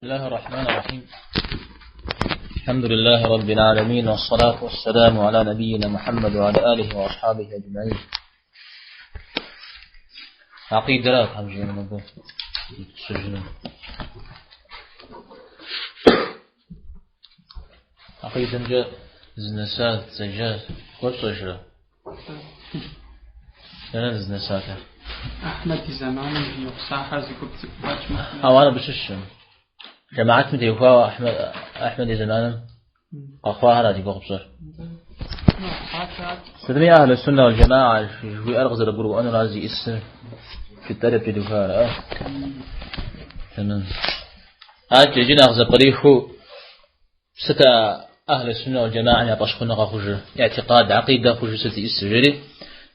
بسم الله الرحمن الرحيم. الحمد لله رب العالمين، والصلاة والسلام على نبينا محمد وعلى آله وأصحابه أجمعين. عقيدة لا تحمجين من السجن. عقيدة جاء زنسات زجاج ورسجرة أنا زنسات أحمد زمان يقصاها زكوب تباش أنا بششم جماعة متيوفا أحمد زمان أخوها راجي بقبصر سدمي أهل السنة والجماعة في أرغز البرو أنا رازي إسر في التاريخ بدوفارة تمام هاي جينا أغز بريخو ستا أهل السنة والجماعة يباشخون خجر اعتقاد عقيدة خجر ستي إسر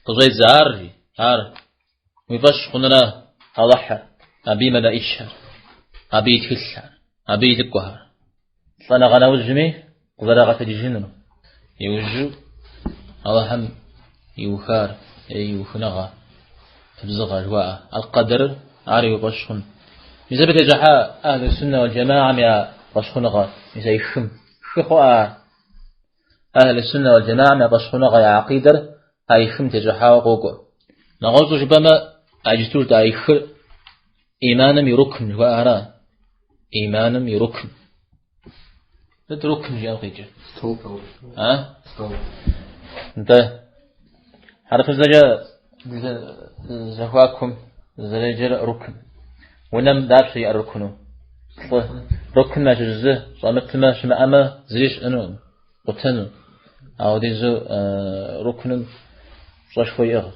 قضيت زعاري عار ويباشخون لا أضحى أبي مدى إشهر أبي تكسر أبي تكوهر فأنا غنا وجمي وغرقة جنن يوجو الله هم يوخار يوخنغا تبزغ جواء القدر عاري وبشخن مثل جحا أهل السنة والجماعة يا بشخنغا مثل يخم شخوا أهل السنة والجماعة يا بشخنغا يا عقيدر هاي خم تجحا وقوقو نغوص جبما أجتور تايخر إيمانم يركن جواء إيمانم يركن ركن جاء خيجة ها انت حرف الزجاج زهواكم زجاج ركن ونم دار شيء الركنه ركن ما جزء صامت ما شما أما زريش أنو قتنو أو ديزو ركن صاش خويه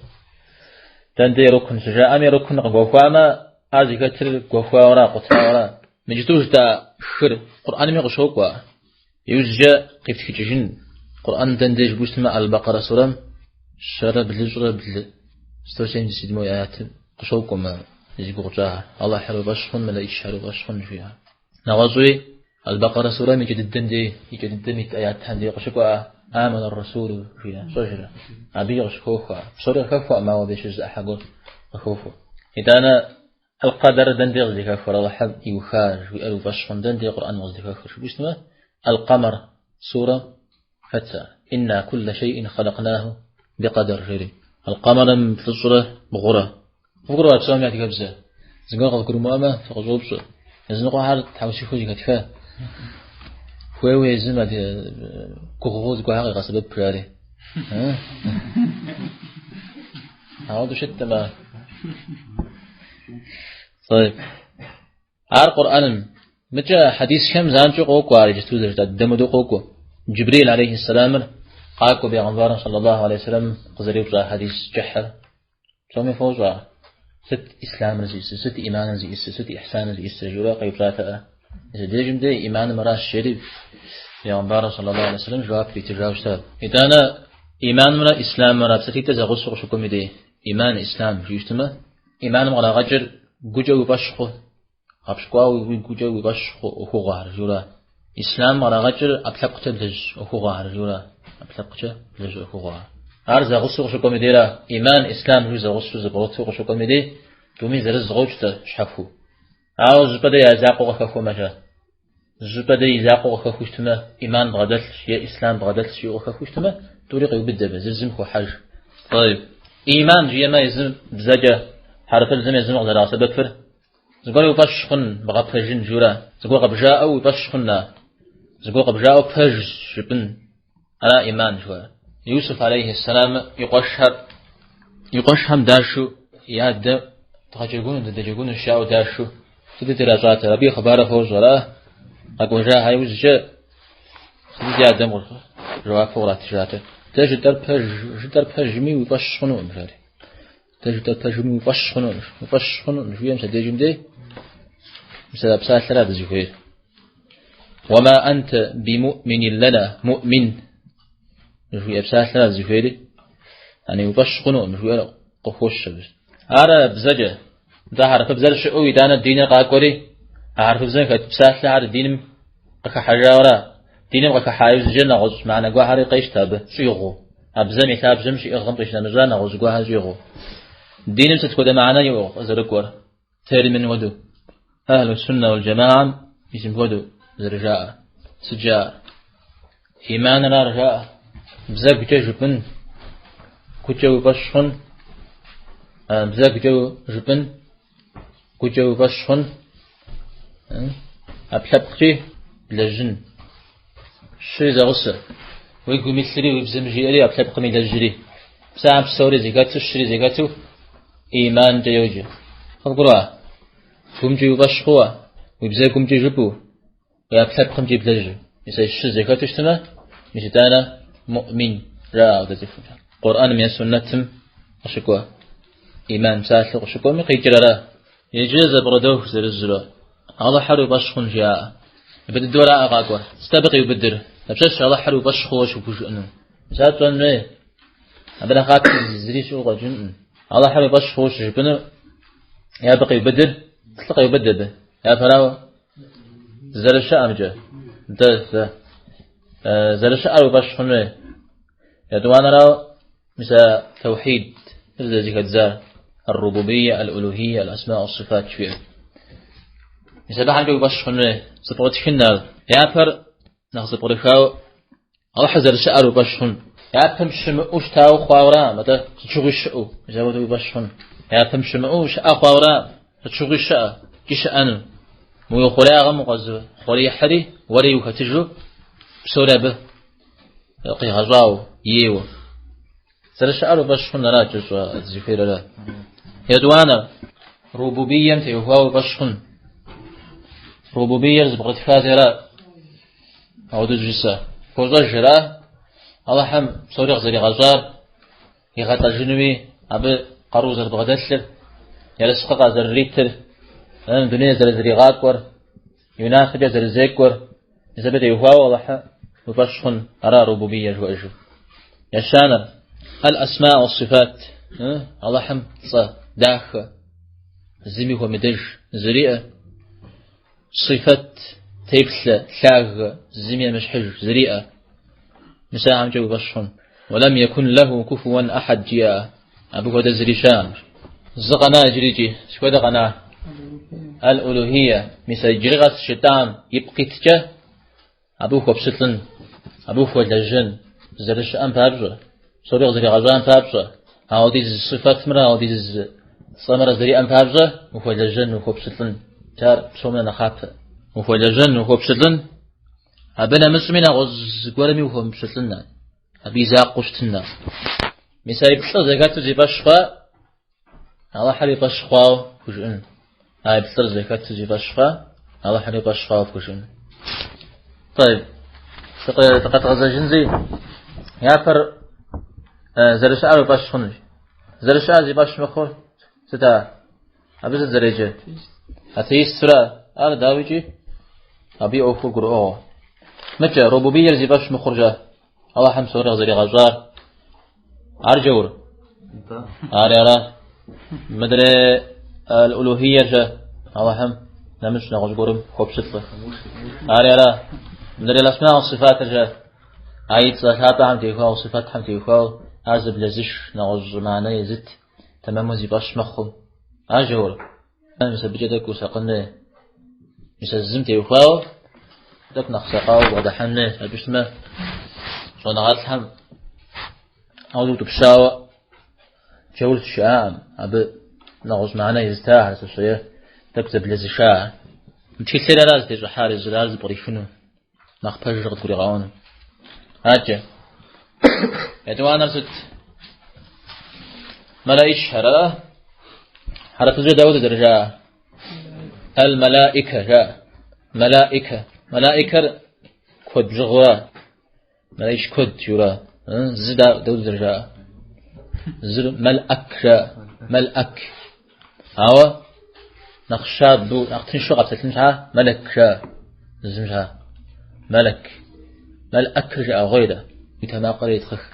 تندي ركن سجاء أمي ركن قوفا ما هذه كتر قوفا ورا قتنا ورا مجتوج تا خير قرآن ميغشوقوا يوجد قيف تكجين قرآن تندج بوسما البقرة سورة شرب لجرة بل استوشين جسد مو آيات قشوقوا ما يجيبوا قجاها الله حلو بشخن ملا إيش حلو بشخن فيها نوازوي البقرة سورة يجد الدميت آيات هندي قشوقوا آمن الرسول فيها صجرة أبي غشوقوا صورة خفوا ما هو بيشز أحقه خفوا إذا أنا القدر دندق ذيك فر الله حب يخارج ويقلو بشخن دندق القرآن وذيك خرج بيسمه القمر سورة فتى إنا كل شيء خلقناه بقدر جري القمر في الصورة بغرة بغرة تسامي عتك بزه زنقا قذكر مؤمة فقزوب سو زنقا حال تحوشي خوجي كتفا فوي زما دي كوغوز كو حقيقة سبب براري هاودو شت ما طيب عار قرآن متى حديث كم زانجو قوكو على جتوزر تدمدو قوكو جبريل عليه السلام قاكو بيغنبار صلى الله عليه وسلم قزريو بزا حديث جحر سومي فوزوا ست إسلام رزيس ست إيمان رزيس ست إحسان رزيس جورا قيبراتا إذا ديجم دي إيمان مراش شريف بيغنبار صلى الله عليه وسلم جواب بيتجاوشتا إذا أنا إيمان مرا إسلام مرا بسكيتا زغسو شكم دي إيمان إسلام جيشتما إيمان مرا غجر جوجو بشخو أبشقوا ويجوجوا ويبشخوا أخوغار جورا إسلام على غجر أبلغت بلج أخوغار جورا أبلغت بلج أخوغار أرز غصو شو كمديرا إيمان إسلام جوز غصو زبرتو شو كمدي تومي زرز غوجت شحفو أو زبدة يزاقو خفو مجا زبدة يزاقو خفو شتما إيمان بغدل يا إسلام بغدل شيء خفو شتما طريق يبدأ بززم خو حاج طيب إيمان جي ما يزم بزجة حرف الزم يزم غدر سبب فر زقول يبشخن بغفجن جورا زقول قبجاء ويبشخنا زقول قبجاء وفج جبن على إيمان جوا يوسف عليه السلام يقشهم داشو ياد تخجقون الشاو داشو تدي رجعت ربي خبر فوز ولا أقول جاء هاي وزجاء تدي آدم جواب فورات جاته تجد در فج مي ويبشخنون جاري تجد در فج مي ويبشخنون شو يمسى ديجم دي مثل بسال ثلاثة زفير وما أنت بمؤمن لنا مؤمن نشوي بسال ثلاثة زفير يعني يبشخنون نشوي قفوش شبس أرى بزجة ده عارف بزر شو يدانا الدين قاقوري عارف بزر كبسال ثلاثة الدين قحجارة دين قحايز جنة غز معنا قاهر قيش تابه شيغو أبزم يتاب زمش إغم قيش نمزان غز قاهر شيغو دين ستكون معنا يو زرقور تير من ودو أهل السنة والجماعة يسم قدو زرجاء سجاء إيمان لا رجاء بزاق جبن كجو بشخن بزاق جو جبن كجو بشخن أبلبقي لجن شي زغسة ويقول مثلي ويبزمجي ألي أبلبقي من الجري ساعة بسوري زيقاتو الشري زيقاتو إيمان جيوجي خلقوا كمجي وبشخوا ويبزاقم جي جبو ويبلبقم جي بلجي يسا الشري زيقاتو اشتما مشتانا مؤمن راء ودزيفو قرآن من سنة أشكوا إيمان ساتلق أشكوا من قيجرارا يجيز بردوه زرزلو الله حلو بشخون جاء يبدل الدوراء أقاقوا استبقي يبدر نبشش الله حلو بشخوا وشكو جؤنو ساتوان مي أبدا قاقل زري شوغا جنن الله حلو بشخوا وشكو يبقي يبدر تلقى يبدر به يا فراو زرشاء مجا زرشاء وبشخون مي يدوانا راو مثل توحيد ذلك الزار الربوبية الألوهية الأسماء والصفات شوية مثل بحاجة وبشخن سبقت خنال يابر نخص بريخاو الله حزر شعر وبشخن يابر مشمعوش تاو خواورا متى تشغي الشعو جاوة وبشخن يابر مشمعوش أخواورا تشغي الشعو كيش أنو مو يخوري أغم وغزو خوري حري وري وكتجو بسورة به يقي غزاو ييو سرشعر بشخن لا جزء الزفير لا يدوانا ربوبيا تيهواو بشخن ربوبيا زبغت فاترا أو دجسا فوزا جرا الله حم سوريق زري غزار يغطى جنوي أبي قروز البغدسل يرسقق زر ريتر دنيا زر زري غاكور ينافج زر زيكور يزبد يهواو الله حم بشخن أرى ربوبيا جواجو يشانا الأسماء والصفات الله حم صا داخ زمي هو مدج زريئة صفة تيبسل ثاغ زمي مشحج زريئة مساهم جو بشون ولم يكن له كفوا أحد جاء أبو هذا زريشان زغنا جريجي شو غنا الألوهية مثل جرغة الشيطان يبقي تجاه أبو هو بسطن أبو هو الجن زرش أم بابجه سوري غزري غزان بابجه هاو ديز الصفات مرة هاو ديز صمرة زري أم بابجه وهو الجن وهو بسطن تار بسومنا نخاف وهو الجن وهو بسطن أبنا مسلمين غز قرمي وهو بسطن أبي زاق قشتنا مثال بسطر زكاة زي بشخا الله حري بشخا وجن هاي بسطر زكاة زي بشخا الله حري بشخا وجن طيب تقط غزاجن زي يافر زرشاء وبشخن زرشاء زي باش مخور ستا أبز زريجة أتيس سرا على داويجي أبي أوفو قرؤه متى ربوبية زي باش مخور جا الله حم سورة زري غزار عرجور عريرا مدري الألوهية جا الله حم نمش نغز قرم خوب شطة عريرا مدري الأسماء والصفات جا عيد صفات هم تيخوا وصفات هم تيخوا أعزب لزش نغز معنا يزت تمام زي باش مخم أجور مثل بجدك وساقنا مثل زم تيخوا دك نخسقاو ودحنا أبشما شو نغات هم أولو تبشاو جول الشام أب نغز معنا يزتاح لسوشيه تكتب لزشاع متكسر راز تيجو حارز راز بريفنو نخبج رغد قريغاون هاتجا يتوانا ست ملائش هرا حرف زي داود درجة الملائكة جاء ملائكة كود جغوا ملائش كود جورا زي داود درجة زي ملأك جاء ملأك هوا نخشاد دو نختنشو قبتلنشها ملك جاء زمجها ملك جاء غيره يتما قريت خخ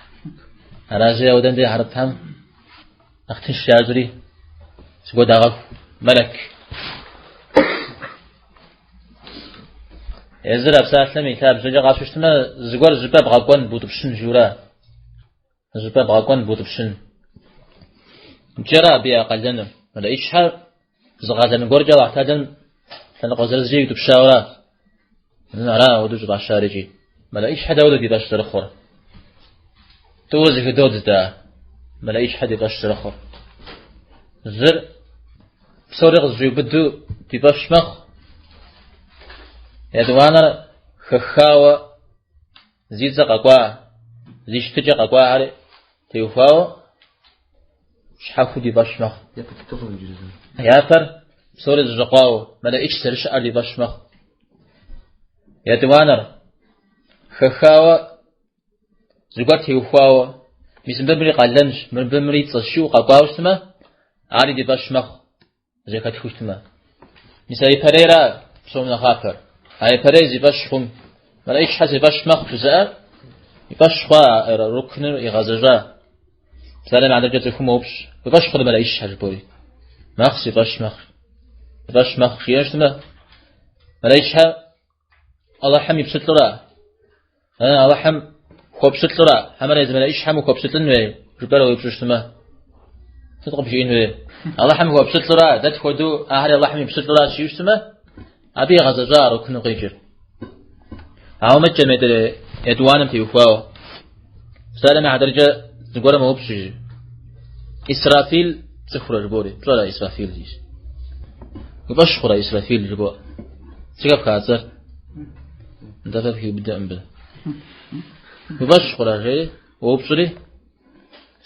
راجع ودن دي حرتهم نختنش جازري سقو داغف ملك يزر أبساط لمي كاب زوجة قاشوشتما زقور زباب غاقوان بوتبشن جورا زباب غاقوان بوتبشن جرا بيا قلدن ولا إيش حال زغازن قرجة واحتاجن لنقوزر زي يتبشاورا نرى ودوج باشارجي ملاقيش حدا ولد يباشر أخر توزي دود دا ملاقيش حدا يباشر أخر زر بسورق زيو بدو تباش مخ يدوانا خخاوة زيد زقاقوا زيش تجقاقوا علي تيوفاو شحافو دي باش مخ يافر بسورق زقاو ملاقيش سرش علي باش مخ يدوانا خخاوة زقات تيوفاو ميسم بمري قلنش من بمري تصشو قاقوا سما علي دي باش مخ زي كتخوشتما مثالي بريرا بسومنا خافر هاي بريزي باش خم ملاقيش حاسي باش مخ جزاء باش خوا ركن يغازجا سلام على درجة خم وبش باش خد ملاقيش حاجة بوري مخسي باش مخ شياشتما ملاقيش ها الله حمي بستلرا الله حم خو بستلرا حمر إذا ملاقيش حم خو بستلن جبروا يبشتما تطقب شيء إنه الله حمي هو بستلرا ده تخدو أهل الله حمي بستلرا شيء يسمى أبي غزجار وكنو غيجر هاو متجمع ده يدوانم تيوفاو سلام على درجة نقول ما هو بشيء إسرافيل تخرج بوري طلع إسرافيل ديش وباش خرج إسرافيل جبوا تجاب كاتر دفع فيه بدأ أمبل وباش خرج جاي وبصري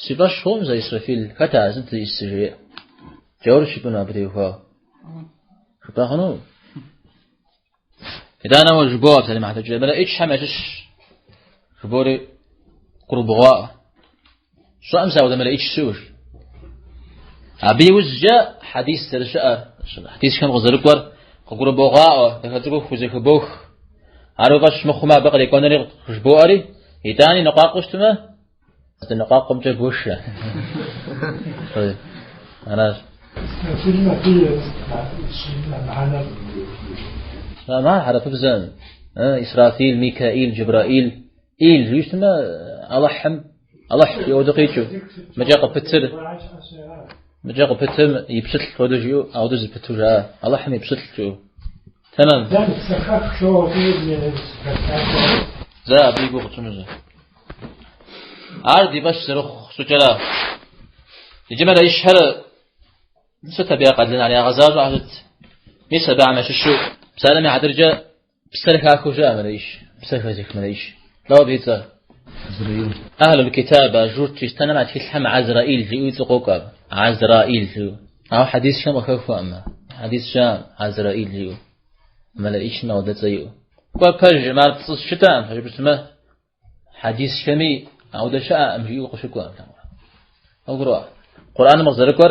سباش هم زي إسرافيل كتا زنت السجية جور شبنا بديوفاو شبا خنو إذا أنا وجبوا سلام على درجة بلا إيش حماشش جبوري قرب غاء شو أمسا وده ملا إيش سوش أبي وزجا حديث سرشاء حديث كان غزرك ور قرب غاء تكتبه خزيك بوخ عروقش مخما بقى يكون لي خشبواري يتاني نقاقش تما النقاق قمت بوشة أنا ما عرف بزن إسرافيل ميكائيل جبرائيل إيل يسمى الله يودقيتشو مجاق بتر يبسط ودجيو أو دز بتوجا الله حمي يبسط تمام ذا بيجو خصومه عادي باش سرخ سجلا يجمع يشهر ستبيع قدلنا على غزال وعدت ميسا بعمل شو بسالمي عدرجة بسلك أكو جاء ملايش بسلك هذيك ملايش لا بيتا أهل الكتاب جورت يستنى مع تلحم عزرائيل جيو يتقوك عزرائيل جيو أو حديث شام أخوفه أما حديث شام عزرائيل جيو ملايش ما ودت زيو وبرج ما تصل شتان فجب اسمه حديث شامي أو ده شاء أم جيو قشكوا أقرأ قرآن مصدركور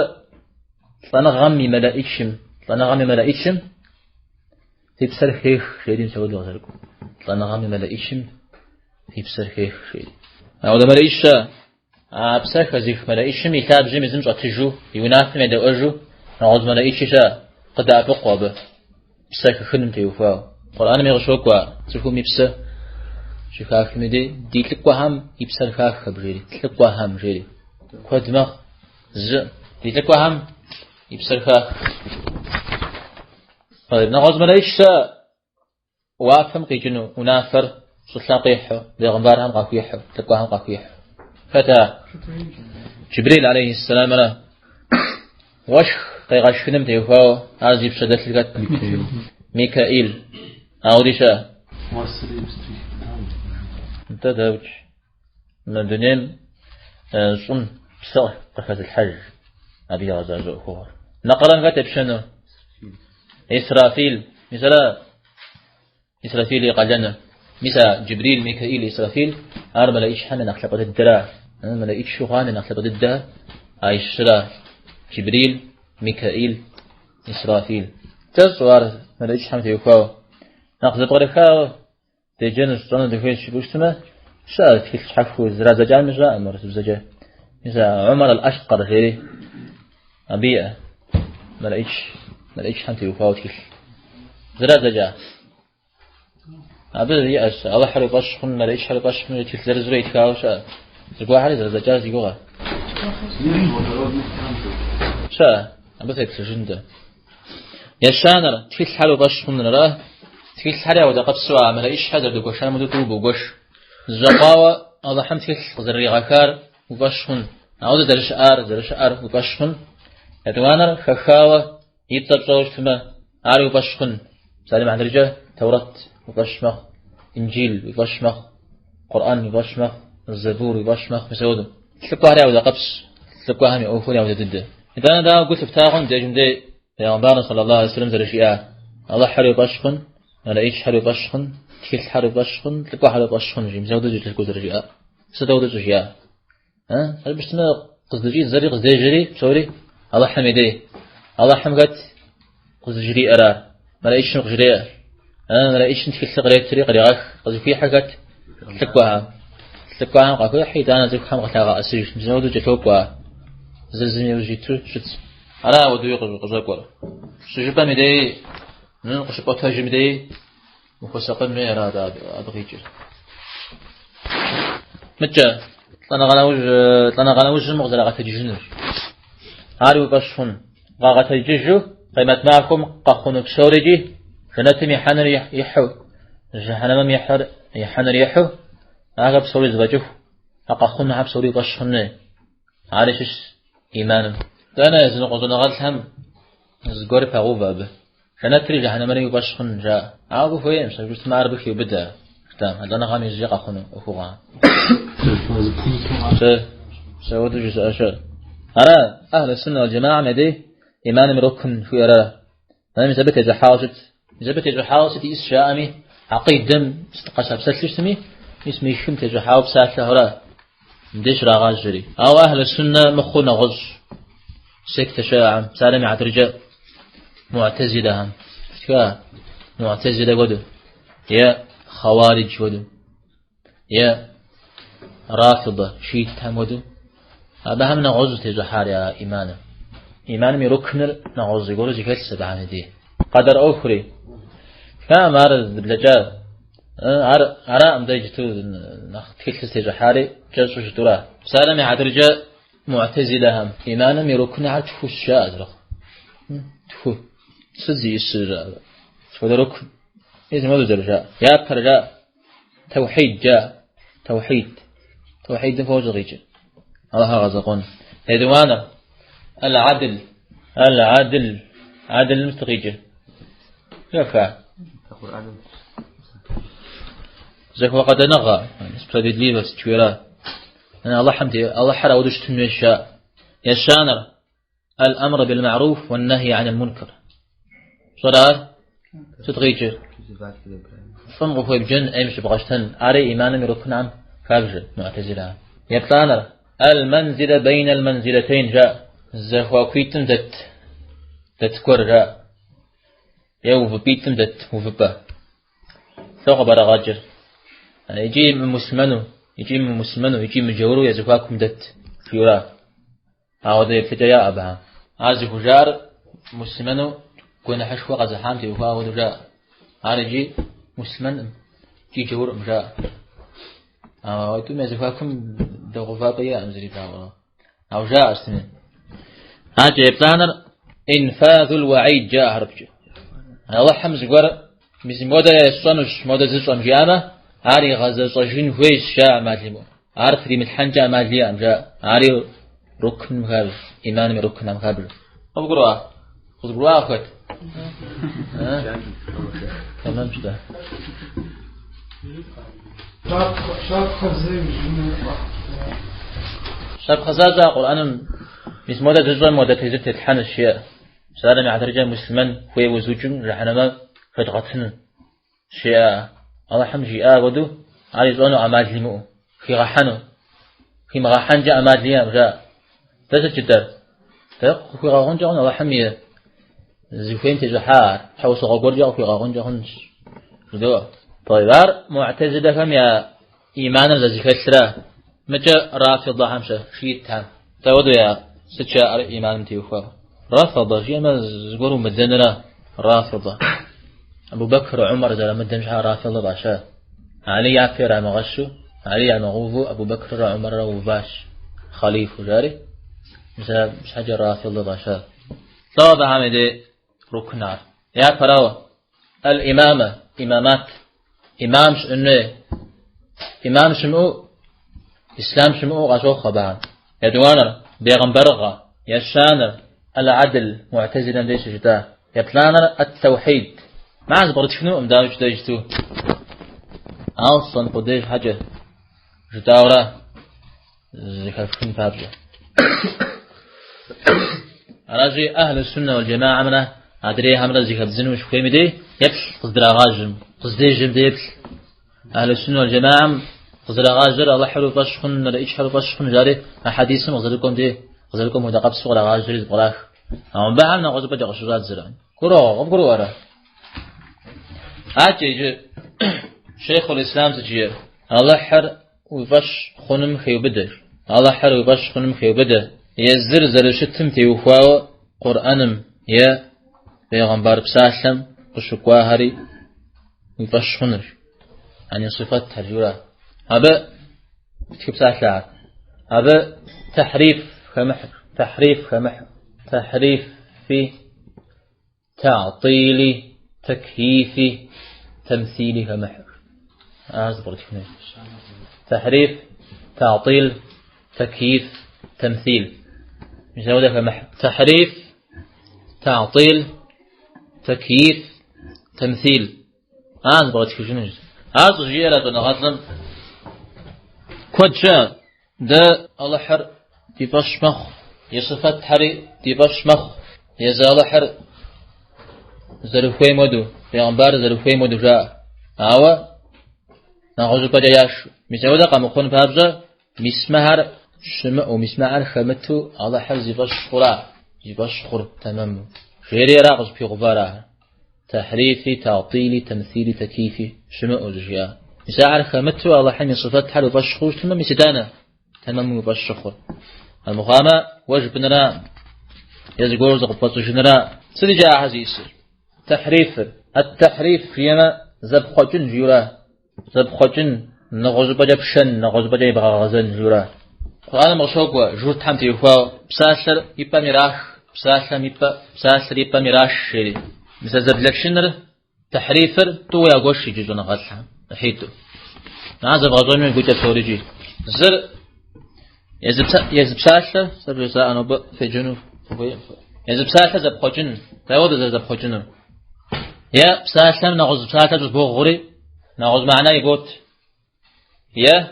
طلنا غمي ملائكشم في بسر خيخ شيدين سواد وغزركم طلنا غمي ملائكشم في بسر خيخ شيدين أو ده ملائكشة بسر خزيخ ملائكشم يتاب جيم يزنج أتجو يوناف ميدا أرجو نعوذ ملائكشة قد أبقوا به بسر خنم تيوفاو قرآن ميغشوكوا تركوا ميبسر شكاك مدي ديتلقوا هم يبسر خاك خبريري تلقوا هم جيري خدمة ز ديتلقوا هم يبسر خاك طيب نعوذ ملائكشة وافهم قيجنو ونافر سلطان قيحو بيغنبار هم قاكويحو تلقوا هم قاكويحو فتا جبريل عليه السلام لا وشخ قيغاش خنم تيوفاو هذا يبسر دتلقات ميكائيل أوديشا انت دوج من دنيا صن بسرعة قفز الحج أبي غزاز أخوه نقلا كتب شنو إسرافيل مثلا إسرافيل يقلنا مثلا جبريل ميكائيل إسرافيل أرمى لإيش حنا نخلق الدراع أرمى لإيش شغان نخلق الدراع عايش شرا جبريل ميكائيل إسرافيل تسوار ملائكة حمد يوفاو نقصد بغريخاو تيجن الصنع دخول شبوشتما شاءت كيف حفو زرازجان مجرى مرتب زجا مثلا عمر الأشقر غيري أبيئة ملائكة حمد يوفاو كيف زرازجا أبدا يأس الله حلو باشخن ملائكة حلو باشخن كيف زرزريت كاو شاء زقوا حالي زرازجا زيقوها شاء أبدا يكسجن ده يشانر تفيت حلو باشخن نراه تكيل حدا ودا قبسوا عمل إيش حدا دقوش أنا مدو بوقش زقاوة الله حمد تكيل زري غكار وقشون عودة درش آر وقشون أدوانا خخاوة يتطرش فيما عاري وقشون سالم عن رجال توراة وقشمخ إنجيل وقشمخ قرآن وقشمخ الزبور وقشمخ مسعود تلقوا عليه ودا قبس تلقوا هم يوفون ودا ضد إذا أنا دا قلت بتاعهم ديجم دي بيغمبارنا صلى الله عليه وسلم درشيا الله حري وقشون أنا إيش حري وقشون تكيل حري وقشون تلقوا حري وقشون جيم زود جت تلقوا درجيا سدود درجيا ها هل بستنا قصدجي زري قصدي جري بسوري الله حميدي الله حمقت قصدجري أرى ما لا إيش نقجري أنا لا إيش نتكيل تقريب طريق رياخ قصدي في حاجات تلقوها قاكو حيد أنا زي خام قتلاقة أسير زود جت توقع زلزمي وجيتو شت أنا ودو يقرب قصدي قول سجبا ميدي نقش قطاج ميدي مخسقا ميرا دا أدغيجر متى أنا غنوج المغزلة غتججنر هاري وبشون غتججو قيمة معكم قخون بسورجي جنتم يحنر يحو جهنم يحنر يحو أغا بسوري زبجو أقخون عب سوري بشون عارشش إيمانم دانا يزن قصدنا غلهم زغور بغو باب جنتري جهنم يبشون جاء عابو فين سجلت ما أربك يبدأ تمام هذا أنا غامي زيق أخونه أخوها سوود جزء أشر أرى أهل السنة والجماعة مدي إيمان مركن في أرى أنا مزبط إذا حاوست إسشاءمي عقيد دم استقصب سلسلمي اسمي شم تجحاوب ساعة هرا مديش راغاز جري أو أهل السنة مخونا غز سكت شاعم سالمي عدرجة معتزلة هم معتزلة قدو يا خوارج ودو يا رافضة شيت هم ودو هذا هم نغوز تجحار يا إيمان ميركنر نغوز يقولوا زي كيس سبعان دي قدر أخري كام عرض بلجال أرى أم دايجتو كيس تجحاري جالسو شتورا سالمي عدرجة معتزلة هم إيمان ميركنر على تفو الشاء تفو سزي السر شو ده ركن إذا ما درجة يا برجة توحيد جاء توحيد فوز غيجة الله غزقون هدوانا عدل المستقيجة يفع زك وقد نغى استفدت لي بس تشويرا أنا الله حمدي الله حرا ودش تنوي الشاء يشانر الأمر بالمعروف والنهي عن المنكر صار تتغيجر فنغو في بجن أيمش بغشتن أري إيمانا يركن عم كابجر معتزلة يبطانر المنزلة بين المنزلتين جاء زخوا كويتم تذكر جاء يوف بيتم وفبا ثوق برغاجر يجي من مسلمانو يجي من جورو يزخواكم فيورا هذا يفتيا أبها هذا هجار مسلمانو كنا حشوا قزحام تيوفا ودجاء هارجي مسلمان جي جور مجاء ويتم يزفاكم دغفا بيا أمزري فاولا أو جاء أستمن هاجي يبتانر إنفاذ الوعيد جاء هربجي الله حمز قوار مثل مودا يسوانوش مودا زيسوان جياما هاري غزة صجين فيش شاء مادلمو عارف ريم الحنجة مادليا أمجاء هاري ركن مخابل إيمان من ركن مخابل أبقروا خذوا أخوات تمام شده شاب خزازة قرآن مثل مودة جزء مودة تهزت تتحن الشيء سألنا مع درجة مسلمان خوي وزوجون رحنما فتغطن شيء الله حمجي ودو علي زونو عماد لمو في غحنو في مغحن جاء عماد ليام جاء تسجد جدر في غحن جاء الله حميه زفين تجحار حوس غور جاء في غون جاء دوا طيب معتزلة كم يا إيمان الذي كسره متى رافضة همشة شيء تام تودو يا ستشاء إيمان تيوفا رافضة شيء ما زقولوا مدننا رافضة أبو بكر وعمر زال مدن شها رافضة باشا علي عفير عم غشو علي عم غوفو أبو بكر وعمر وباش خليفة جاري مثلا مش حاجة رافضة باشا طبعا عمدي ركنار يا فراوة الإمامة إمامات إمام شنو إمام شمو إسلام شمو غشو خبان يدوانا بيغمبرغا يشانا العدل معتزلا ليش جدا يبلانا التوحيد ما عز برد شنو أمداوش دايجتو أصلا قديش حاجة جداورا زكافين فابجة راجي أهل السنة والجماعة منا أدري همرا زكاف زنو شكوي مدي يبش قصدر أغاجم قصدي جم دي يبش أهل السنة والجماعة قصدر أغاجر الله حلو باشخن لا إيش حلو باشخن جاري أحاديثهم غزلكم دي غزلكم هدا قبس ولا أغاجر يزبراخ أما بعمنا غزل بجا غشرات زران كرو غبرو ورا أجي شيخ الإسلام تجيه الله حر ويفش خنم خيوبده الله حر ويفش خنم خيوبده يزر زرشتم تيوفاو قرآنم يا بيغمبر بساسلم وشكواهري ويفش خنر يعني صفات ترجورة هذا كيف ساسلع هذا تحريف خمحر تحريف في تعطيل تكييف تمثيل خمحر تحريف تعطيل تكييف تمثيل مش هو ده محل تحريف تعطيل تكييف تمثيل بغيت شنو جيرة بنغزم كود شان ده الله حر تباش مخ يصفات حري تباش مخ يزال حر زرفوي مدو بيغمبار زرفوي مدو جاء نعوذ بجاياش مسعودة قامخون بابزة مسمهر شمع ومسمهر خمتو الله حر زباش خور تمام غيري راقص في غبارة تحريفي تعطيلي تمثيلي تكييفي شمع وزجيا مسعر خمتو الله حر صفات حر وبشخور تمام مسدانا تمام وبشخور المخامة وجبنا يزقور زقبط جنرا سدي جاء عزيز التحريف فيما زبخوجن جيرا زبخوجن نغوز بجا بشن نغوز بجا يبغى غزن جورا قال مشوق جور تامتي يخوا بساسر يبا ميراش بساسر يبا ميراش شيء مثل زبلكشنر تحريفر تو يا غوش يجون غلطها حيتو هذا غزون من قلت توريجي زر يزب بساسر سبجا انا في جنوب يزب بساسر زبخوجن تاود زبخوجن يا بساسر نغوز بساسر بوغوري نغوز معناه يبوت يا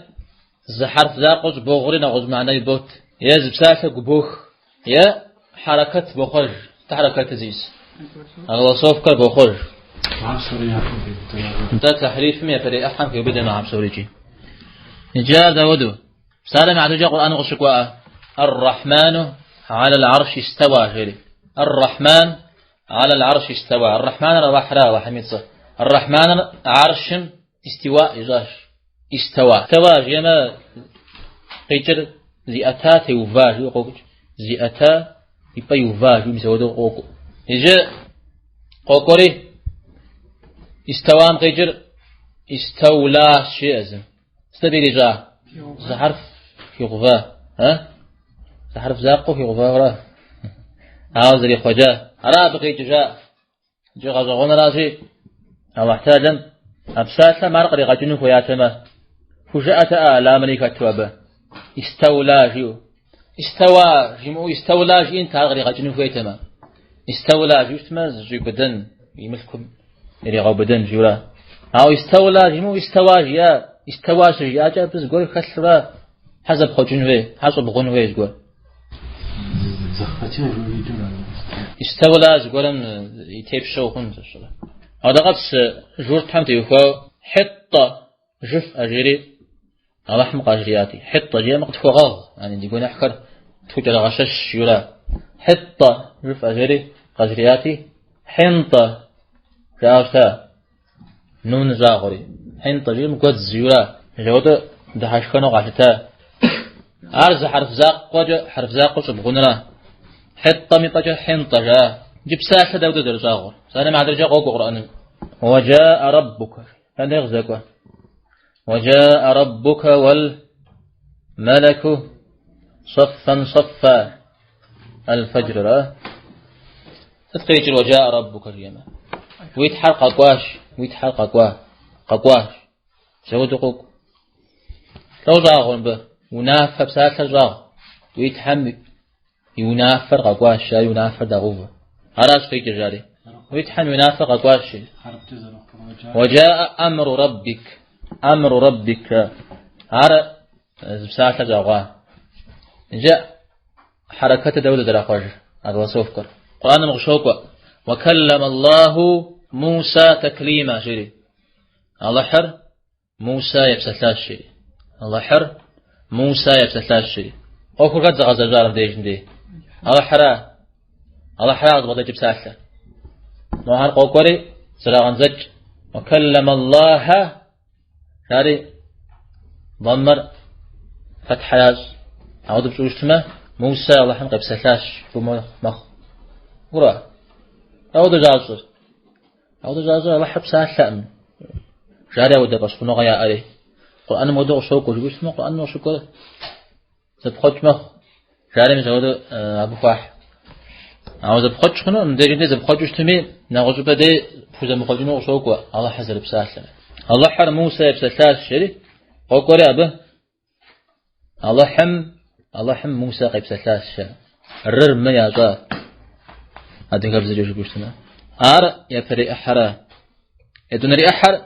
زحرف ذاقوز بوغري نغوز معناه يبوت يا زبساسة قبوخ يا حركة بوخرج تحركة زيز الله صوفك بوخرج انت تحريف مية فريق أحم في بدنا عم سوريجي نجاب داودو سالم عدو جاء قرآن غشقوا الرحمن على العرش استوى غيري الرحمن على العرش استوى الرحمن الرحرا وحميد صح الرحمن عرش استواء إجاش استوى جيما قيتر زي أتا تيوفاج يقول زي أتا يبا يوفاج يمسودو قوكو يجي قوكوري استوام قيتر استولى شيء أزم استبيري جا زحرف في غفا زحرف زاقو في غفا وراه هاوزري خجا أرى بقيت جا غزغون راسي أو احتاجا أبساسا مارقري غجنو فياتما فجأة آلامني كتوبة استولى جيو استولى جي انت غري غجنو فياتما استولى جيو تما جي بدن يملكم يريغو بدن جيولا أو استولى جيمو استوى جي أجا بس قول خسرا حسب خجنو في حسب غنو في جول استولى جولم يتيب شو خنز الشلا هذا قبس جور تحمت يخو حطة جف أجري على أحمق أجرياتي حطة جي مقت فغاض يعني يقول أحكر توجد غشش يولا حطة جف أجري أجرياتي حنطة جاوتا نون زاغري حنطة جي مقت زيولا جوده دهاش كانوا غشتا أرز حرف زاق قجا حرف زاق قجا بغنرا حطة مطجا حنطة جا جب ساحة داود درجاغر سأنا مع درجاغ أوكو قرآن وجاء ربك هذا يغزاك وجاء ربك والملك صفا الفجر تتقيج وجاء ربك اليما ويتحر قاقواش ويتحر قاقواش زود قوق لو زاغون به ونافر بسالة زاغ ويتحمل ينافر قاقواش ينافر داغوفه عراش قيت جاري ويتحمل ينافر قاقواش وجاء أمر ربك عرى بسالة زاغوا جاء حركة دولة دراقوج هذا وصوفكر قرآن مغشوق وكلم الله موسى تكليما شيء الله حر موسى يبسلاش شيء الله حر موسى يبسلاش شيء أو كل قد زغزار ديجن دي الله حر أضبط يبسله نوهر قوقري سراغن زج وكلم الله شاري ضمر فتح ياز عود بشوشتمه موسى الله حن قبسلاش بمخ قرأ عود جازر الله حب سالم جاري عود بس كنا غيا عليه قرآن موضوع شوك وجوش اسمه قرآن وشوك زبخش مخ جاري مش عود أبو فاح عود زبخش خنا ندير زبخش تمي نغزو بدي فوز مخجنو شوك الله حزر بسالم الله حر موسى بسلاش شري قوقري أبه الله حم موسى قيب سلاش الرر ما يجا هذا قبل زوج بوشتنا يفري أحرى يدون ري أحر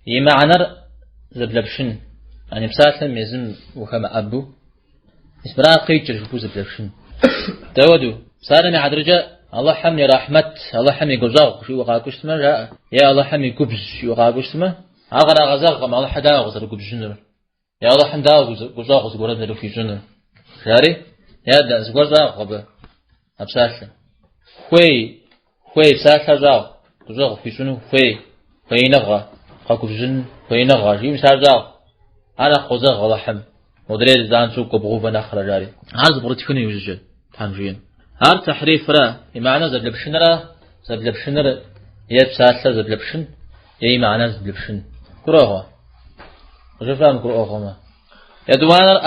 يمعنر زبلبشن يعني بسالم يزم وخم أبو اسمرا قيتر شوفو زبلبشن تودو سالم عدرجة الله حمي رحمة الله حمي جزاق شو وقاكوش تما يا الله حمي كبز شو وقاكوش تما عقرا غزاق ما الله حدا غزر كبزنر يا الله حمدا جزاق زغورة نلو في جنر شاري يا ده زغور زاق غبه أبسالم خوي بسالة زاق جزاق في جنر خوي نغا قاكوزن خوي نغا جيم سارزاق أنا خزاق الله حم مدري زان شو كبغوفا نخرج جاري هذا برتكني يوجد تانجين هر تحريف را معنى زبلبشن يبسالة زبلبشن يي معنى زبلبشن كروها وش فاهم كروها ما يدوان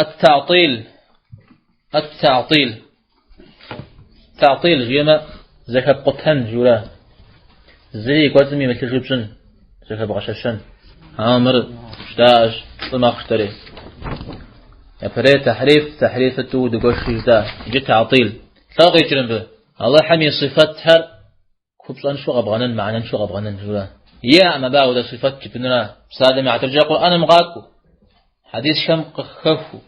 التعطيل جيما زكاب قطن جورا زي قوتمي مثل جبشن زكاب غششن عامر شتاش طماخشتري يفري تحريف التو دقوش جدا يجي تعطيل تلاقي جنبه الله حمي صفات هر كبصان شو غبغانن معنى شو غبغانن جورا يا ما باود صفات جبنا سالم اعترجع قرآن مغاكو حديث شم خفو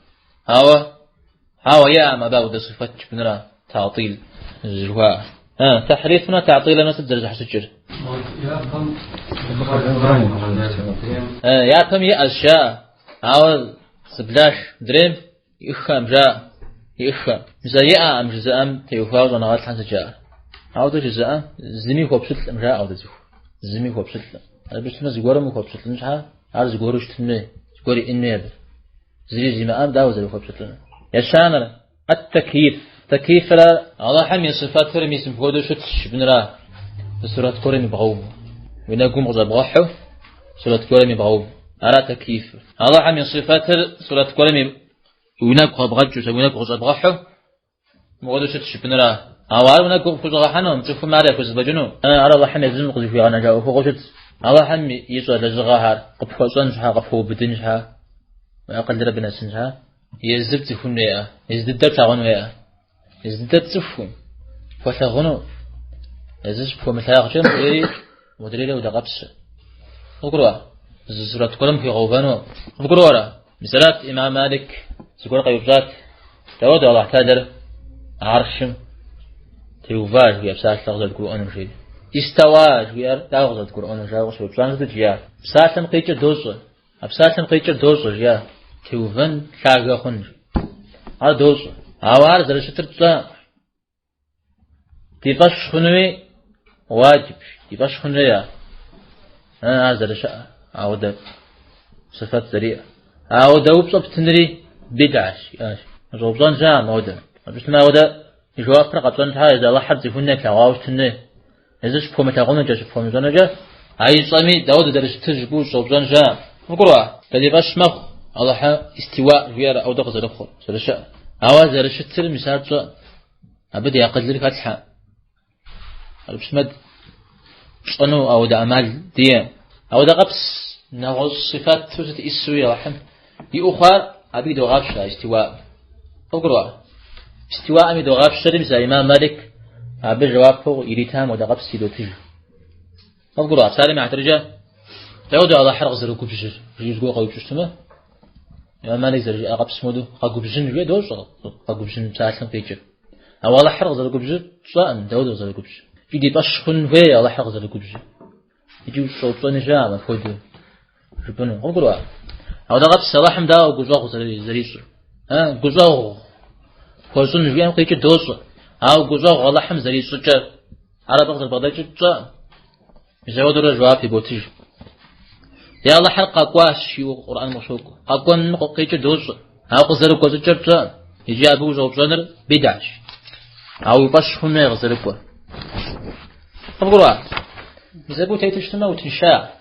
هوا يا ما باود صفات جبنا تعطيل جوا تحريفنا تعطيلنا تدرج حسجر يا فهم يا أشياء هوا سبلاش دريم يخام جاء يخام زي أم جزء تيوفاوز ونغات حنس جاء هوا ده جزء زمي هو بسط أم جاء أو ده زمي هو بسط أنا بسمع زجورة مو هو بسط مش عارف زجورة شتمه زجوري إني زي ما أم داوز هو بسط يا شانر تكييف لا الله حمي صفات فرمي اسم فودو شتش بنرا بسورة كورمي بغوم ونقوم غزب غحو سورة كورمي بغوم أرى تكييف الله حمي صفات سورة كورمي ونقوم غزب غحو مغدو شتش بنرا أوار ونقوم غزب غحنا ومتشوف ماريا كوز بجنو أرى الله حمي زلم قزي في غانا جاو فوق شت الله حمي يسوى لجغاهر قبخو صنجها قبخو بدنجها ويقل ربنا سنجها يزدب تكون ويا يزدب تعون ويا يزدب تفهم فشغنو يزدب فهم ثلاثة مدري له دقبس أقرأ زورة كلام في غوبانو أقرأ مثالات إمام مالك سكور قيوبات تود الله تعالى عرشم تيوفاج ويا بساعة تغزل القرآن مشيد استواج ويا تغزل القرآن مشيد وشو بساعة تجيا بساعة قيتر دوسة بساعة قيتر دوسة جيا تيوفن ثلاثة خنج هذا دوسة عوار زرشتر تلا تباش خنوي واجب تباش خنوي أنا زرشة عودة صفات سريعة عودة وبصب تنري بدعش روبزان جام عودة بس ما عودة جواب فرق بزان جها إذا الله حد يفنك عواوش تنري إذا شبه متاقون جا شبه مزان جا عايز صامي داود درجة جبوش روبزان جام مقرأ تباش مخ الله استواء غير أو دغز الأخر زرشة عواز زرشة تر مساعد أبدي أقدر لك أتحى البسمد صنو أو ده أمال دي أو ده قبس نغص صفات ثوثة السوية رحم يؤخر أبي دو غابش استواء أقرأ استواء أمي دو غابش سلم زي إمام مالك أبي جواب فوق إريتام وده قبس يدو تجو أقرأ سالم اعترجه لو ده الله حرق زر كوبجر يجوا قوي بشتمه إمام مالك زر قبس مودو قوبجن جوا دوش قوبجن سالم تيجي أو الله حرق زر كوبجر صان داود زر كوبجر يدي تشخن في الله حرق زر كوبجر يجوا صوتون جام فودو ربنا أقرأ أو ده قبس الله حمدا وجواه زريس جواه كوزون جواه قيك دوش أو جواه الله حم زريس جا على بعض البضائع جا جواد الرجوع في بوتيج يا الله حلقة قواش شيو قرآن مشوق أقوى نقيك دوش أو قزر كوزر جا يجي أبو جواب جنر بدعش أو يبش هم يغزر كوا أقرأ إذا بو تيتشتما وتنشاء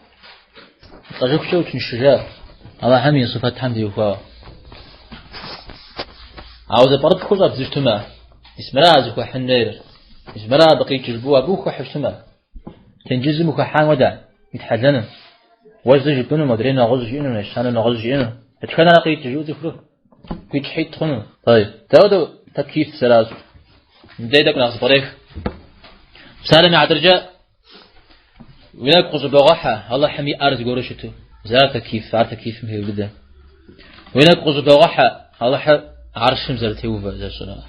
طجوك شو تنشجا الله حمي صفات حمد يوفا عاوز برد كوزا بزجتما اسمرا زكوا حنير اسمرا بقيت جلبوا أبوك وحشتما تنجزم وحان ودع يتحزن وزج بنو مدرين نغزج إنو نشان نغزج إنو اتكنا لقيت جوز فلو كيت حيت خنو طيب تاودو تكيف سلاز نديدك نغز بريخ سالم عدرجا وينك قصب بغاحة الله حمي أرز قرشتو زار تكيف عار تكيف مهي وجدا وينك قصب بغاحة الله عرش مزرتي وفا زر صلاة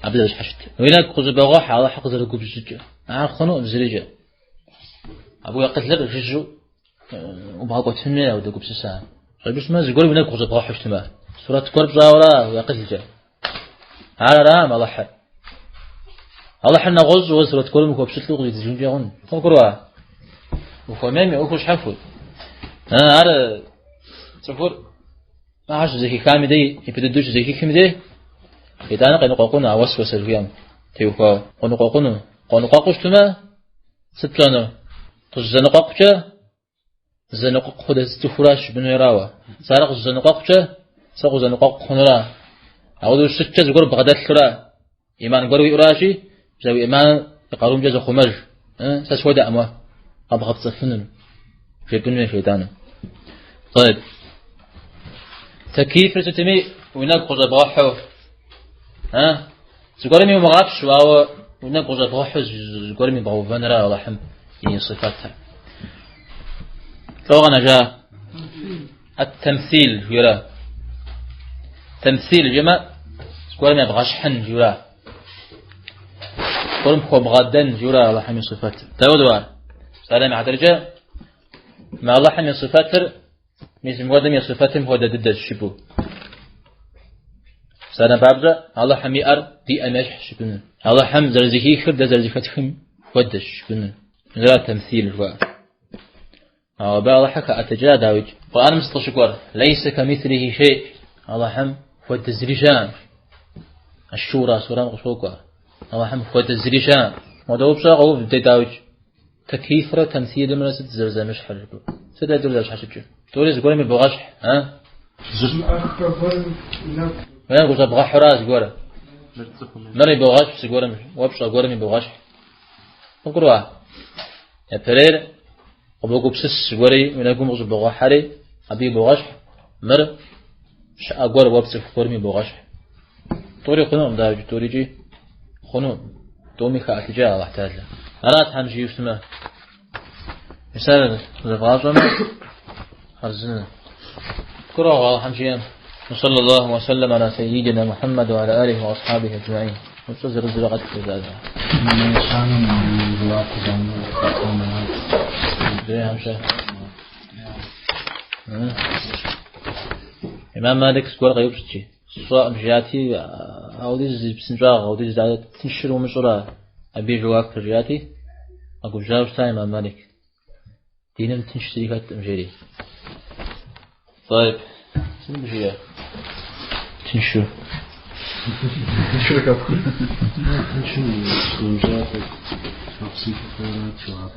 عبد الله حشت وينك قصب بغاحة الله حق زر قب زجا عار خنو بزرجا أبو يقتل رججو وبهاقو تنمي أو دقب سسان بس ما زقول وينك قصب بغاحة اجتماع سورة قرب زاورا ويقتل جا على رام الله حق الله حنا غز وسورة قرب مكوبشت لغو يتجون جاون فقروا وفمامي أوكش حفل أنا تفور ما عاش زي كامي دي يبدوش زي كامي دي إذا أنا قنو قاقونا وسوس الريام تيوفا قنو قاقونا قنو قاقوش تما ستلانا تجزن قاقوشا زن قاق خود استفراش بنو يراوا سارق زن قاقوشا ساقو زن قاق خنرا أودو ستة زقور بغداد لرا إيمان قروي أراشي زاوي إيمان يقارون جاز خمج ساسودا أما أبغى تصفنن في الدنيا شيطانا طيب تكيف رتمي وينك قصة بغحو زقرمي ومغابش واو وينك قصة بغحو زقرمي بغوفنرا الله حم يعني صفاتها لغة نجا التمثيل يرى تمثيل جمع زقرمي بغشحن يرى زقرمي بغدن يرى الله حم صفاتها تودوا سلام عدرجة ما الله حم صفاتر مثل مقدم صفاتهم هو ضد الشبو سنة بابرة الله حم يأر دي أمش شبنا الله حم زرزكي خر ده زرزكتهم ودش شبنا لا تمثيل هو أو بقى الله حكى أتجا داوج وأنا مستشكر ليس كمثله شيء الله حم ود الزريجان الشورى سورة مقصوقة الله حم ود الزريجان ودوب شاقو بدي داوج تكيفرة تمثيل من ست زرزة مش حرجو سيدا دول ده حسجو توريز قولي من بغاشح وين قلت بغا حراز قوله مري بغاش سيقوله وابشا قوله من بغاشح نقروا يا فرير وبوكو بسس قولي من يقوم غزو بغا حري أبي بغاشح مر شاء قوله وابسك قوله من بغاشح توري خنوم داوج توري جي خنوم دومي خاك جاء الله تعالى أنا أتحمجي يسمى مثال الغازم حرزنا كره الله حمجيان وصلى الله وسلم على سيدنا محمد وعلى آله وأصحابه أجمعين وصزر الزرقة في ذلك إمام مالك سكور غيوب شتي سواء مجياتي أو دي بسنجاغ أو دي زادة تنشر ومشورة أبي جواك فرجياتي أقول جاوش تاي إمام مالك دينا تنشتري كات مجيري طيب شنو بجيه تنشو شركة تنشو سوجات تفصيل فقرات شعب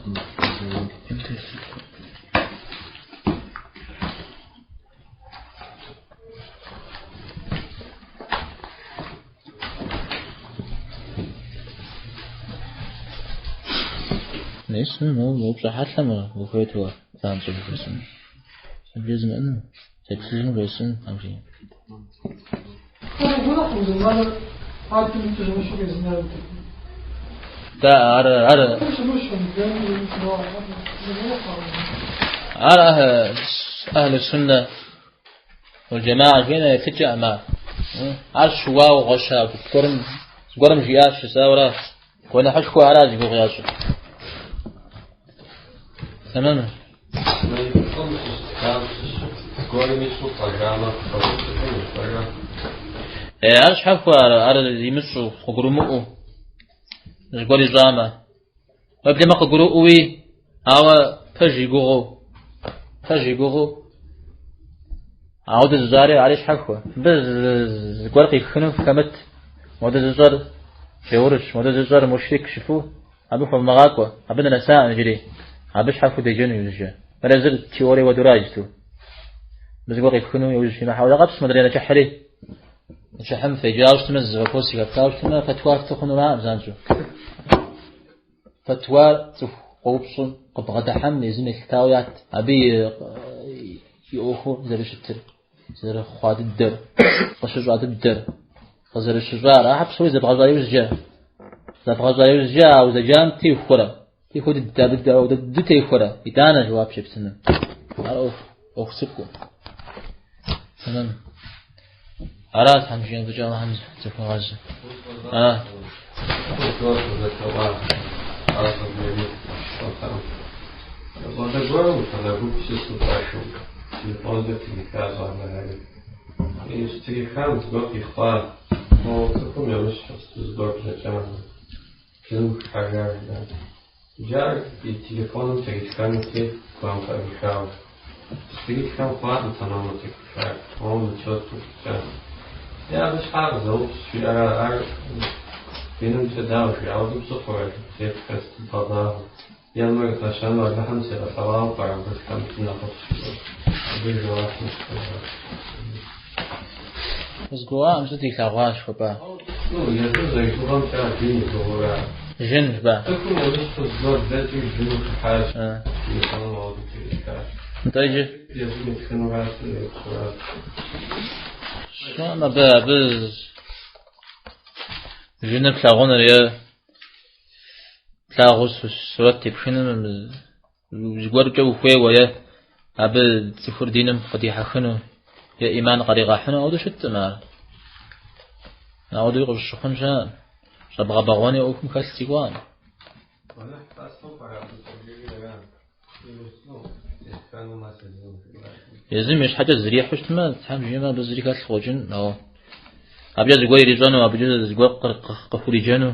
نيس مو بصحة لما وفيتوا ثان صبح بجزء منه تكسير بيسن أمشي. دا على أهل السنة والجماعة فينا يتجأ ما عرش واو غشا قرم جياش ساورا وانا حشكو عراجي بو غياشو تماما عرش حفو على يمسو قرمو قولي زاما وابدا ما قرؤوي أو فجي قوغو عود الزاري عليش حفوة بس قرقي خنوف كمت مود الزار شورش مود الزار مشرك شفوه أبو حب مغاقوة أبدا نساء نجري أبش حفو دي جنو يوجه منزل تيوري ودراجتو بس قرقي خنو يوجه ما حاول غبس مدري أنا شحري شحم في جاوش تمز وكوسي كفتاوش تما فتوار تخنو ما أبزانجو فتوار قوبصن قبغة حم يزن الكتاويات أبي يأخو زر الشتر زر خواد الدر وشجعة الدر وزر الشجار أحب سوي زر بغزاي وزجا زر بغزاي وزجا وزجام تيخورا تيخود الدر ودد تيخورا يدانا جواب شبسنا أوف سبكو تمام أراد حمشين بجاوة حمزة تكون غزة Вот такое когда выпустил пошел. Телефон для телефона на и с телефоном сгод их пар. Ну, такой я сейчас сгод зачем? Кину хагар, да. Я и телефоном телефон те вам порешал. Телефон платит на номер телефона. Он четко сейчас. Я бы сказал, что я بينهم تداول في عوض بصفر كيف كاستفاضة يلمر تشان ولا خمسة صلاة وقرب بس كم تنقص بيجوا واحد بس جوا مش تيجي كواش خبا نو يجوز يكون تعرفين جوا جن با تكون وش تصدر ذات الجنود حاجة يكون موضوع كذا نتيجة يجوز يكونوا راسي شو أنا بز جنب تلاغون ريا تلاغوس سوات تبشنم جوار جو خوي ويا عبد سفر دينم قديحة خنو يا إيمان قريقة حنو أو دشت ما أو يقول الشخن شان شبغ بغواني أو كم كاستيوان يزم مش حاجة زريح حشت ما تحب جيما بزريكات الخوجن أو أبجد زقوي رجانو أبجد زقوي قفوري جانو